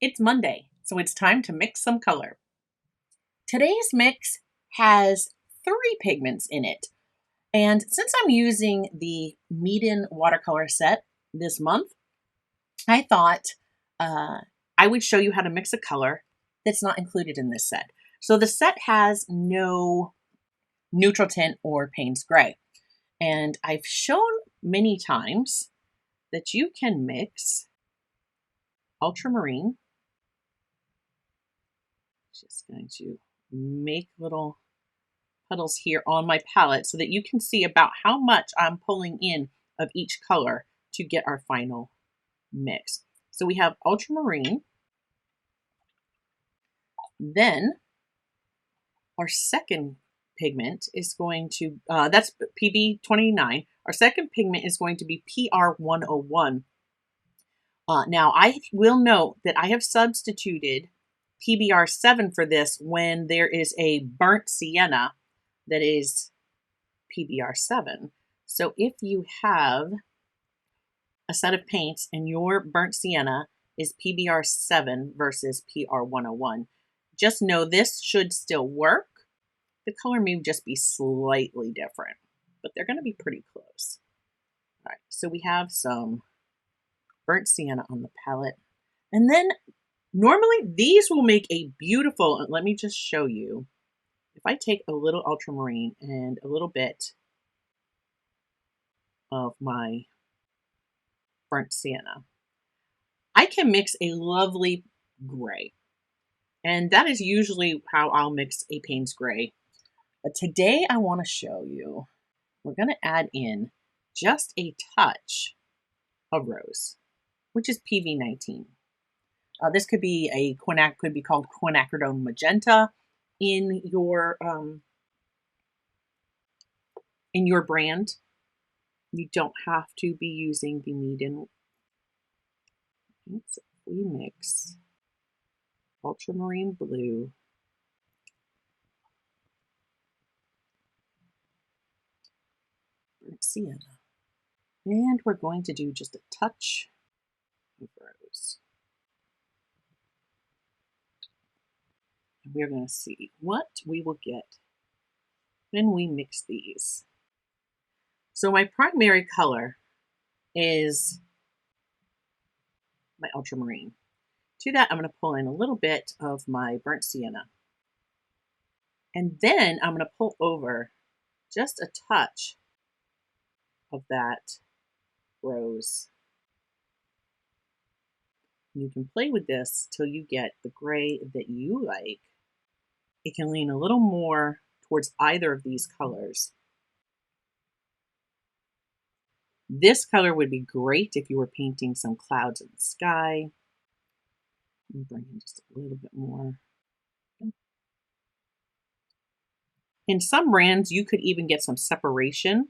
It's Monday, so it's time to mix some color. Today's mix has 3 pigments in it. And since I'm using the Meeden watercolor set this month, I thought I would show you how to mix a color that's not included in this set. So the set has no neutral tint or Payne's gray. And I've shown many times that you can mix ultramarine. Just going to make little puddles here on my palette so that you can see about how much I'm pulling in of each color to get our final mix. So we have ultramarine. Then our second pigment is going to, that's PB29. Our second pigment is going to be PR101. Now I will note that I have substituted PBR7 for this when there is a burnt sienna that is PBR7. So if you have a set of paints and your burnt sienna is PBR7 versus PR101, just know this should still work. The color may just be slightly different, but they're going to be pretty close. All right, so we have some burnt sienna on the palette. And then normally these will make a beautiful, let me just show you. If I take a little ultramarine and a little bit of my burnt sienna, I can mix a lovely gray. And that is usually how I'll mix a Payne's gray. But today I want to show you, we're going to add in just a touch of rose, which is PV19. This could be could be called quinacridone magenta in your brand. You don't have to be using the Meeden. So we mix ultramarine blue, burnt sienna, and we're going to do just a touch of rose. And we're going to see what we will get when we mix these. So my primary color is my ultramarine. To that, I'm going to pull in a little bit of my burnt sienna. And then I'm going to pull over just a touch of that rose. You can play with this till you get the gray that you like. It can lean a little more towards either of these colors. This color would be great if you were painting some clouds in the sky. Bring in just a little bit more. In some brands, you could even get some separation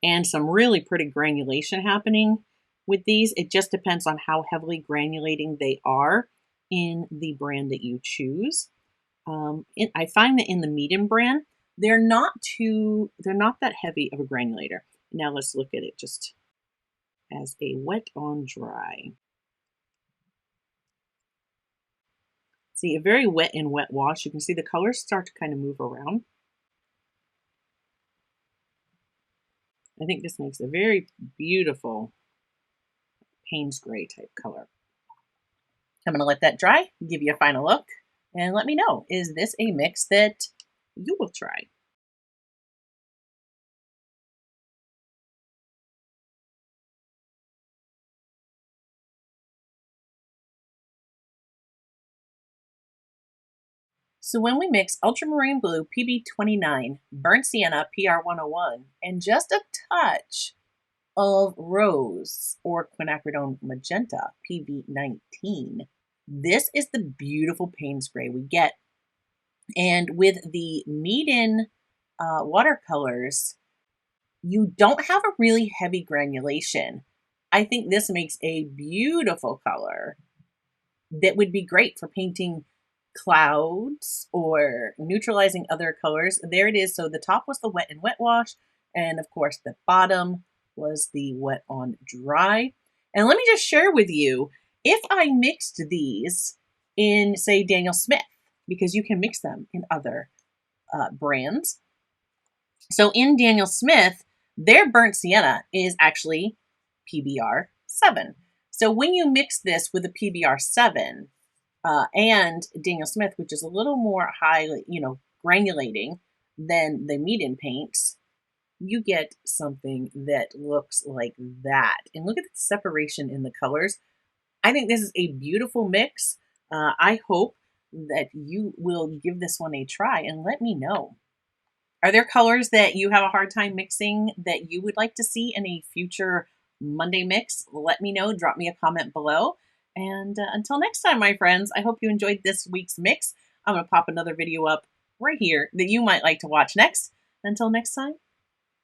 and some really pretty granulation happening with these. It just depends on how heavily granulating they are in the brand that you choose. I find that in the Meeden brand, they're not that heavy of a granulator. Now let's look at it just as a wet on dry. See, a very wet and wet wash. You can see the colors start to kind of move around. I think this makes a very beautiful Payne's gray type color. I'm going to let that dry, give you a final look, and let me know, is this a mix that you will try? So when we mix ultramarine blue PB29, burnt sienna PR101, and just a touch of rose or quinacridone magenta PB19, this is the beautiful Payne's gray we get. And with the Meeden watercolors, you don't have a really heavy granulation. I think this makes a beautiful color that would be great for painting clouds or neutralizing other colors. There it is. So the top was the wet and wet wash, and of course the bottom was the wet on dry. And let me just share with you, If I mixed these in, say, Daniel Smith, because you can mix them in other brands. So in Daniel Smith, their burnt sienna is actually PBR 7. So when you mix this with a PBR 7 and Daniel Smith, which is a little more highly, granulating than the Meeden paints, you get something that looks like that. And look at the separation in the colors. I think this is a beautiful mix. I hope that you will give this one a try and let me know. Are there colors that you have a hard time mixing that you would like to see in a future Monday mix? Let me know. Drop me a comment below. And until next time, my friends, I hope you enjoyed this week's mix. I'm going to pop another video up right here that you might like to watch next. Until next time,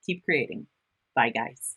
keep creating. Bye, guys.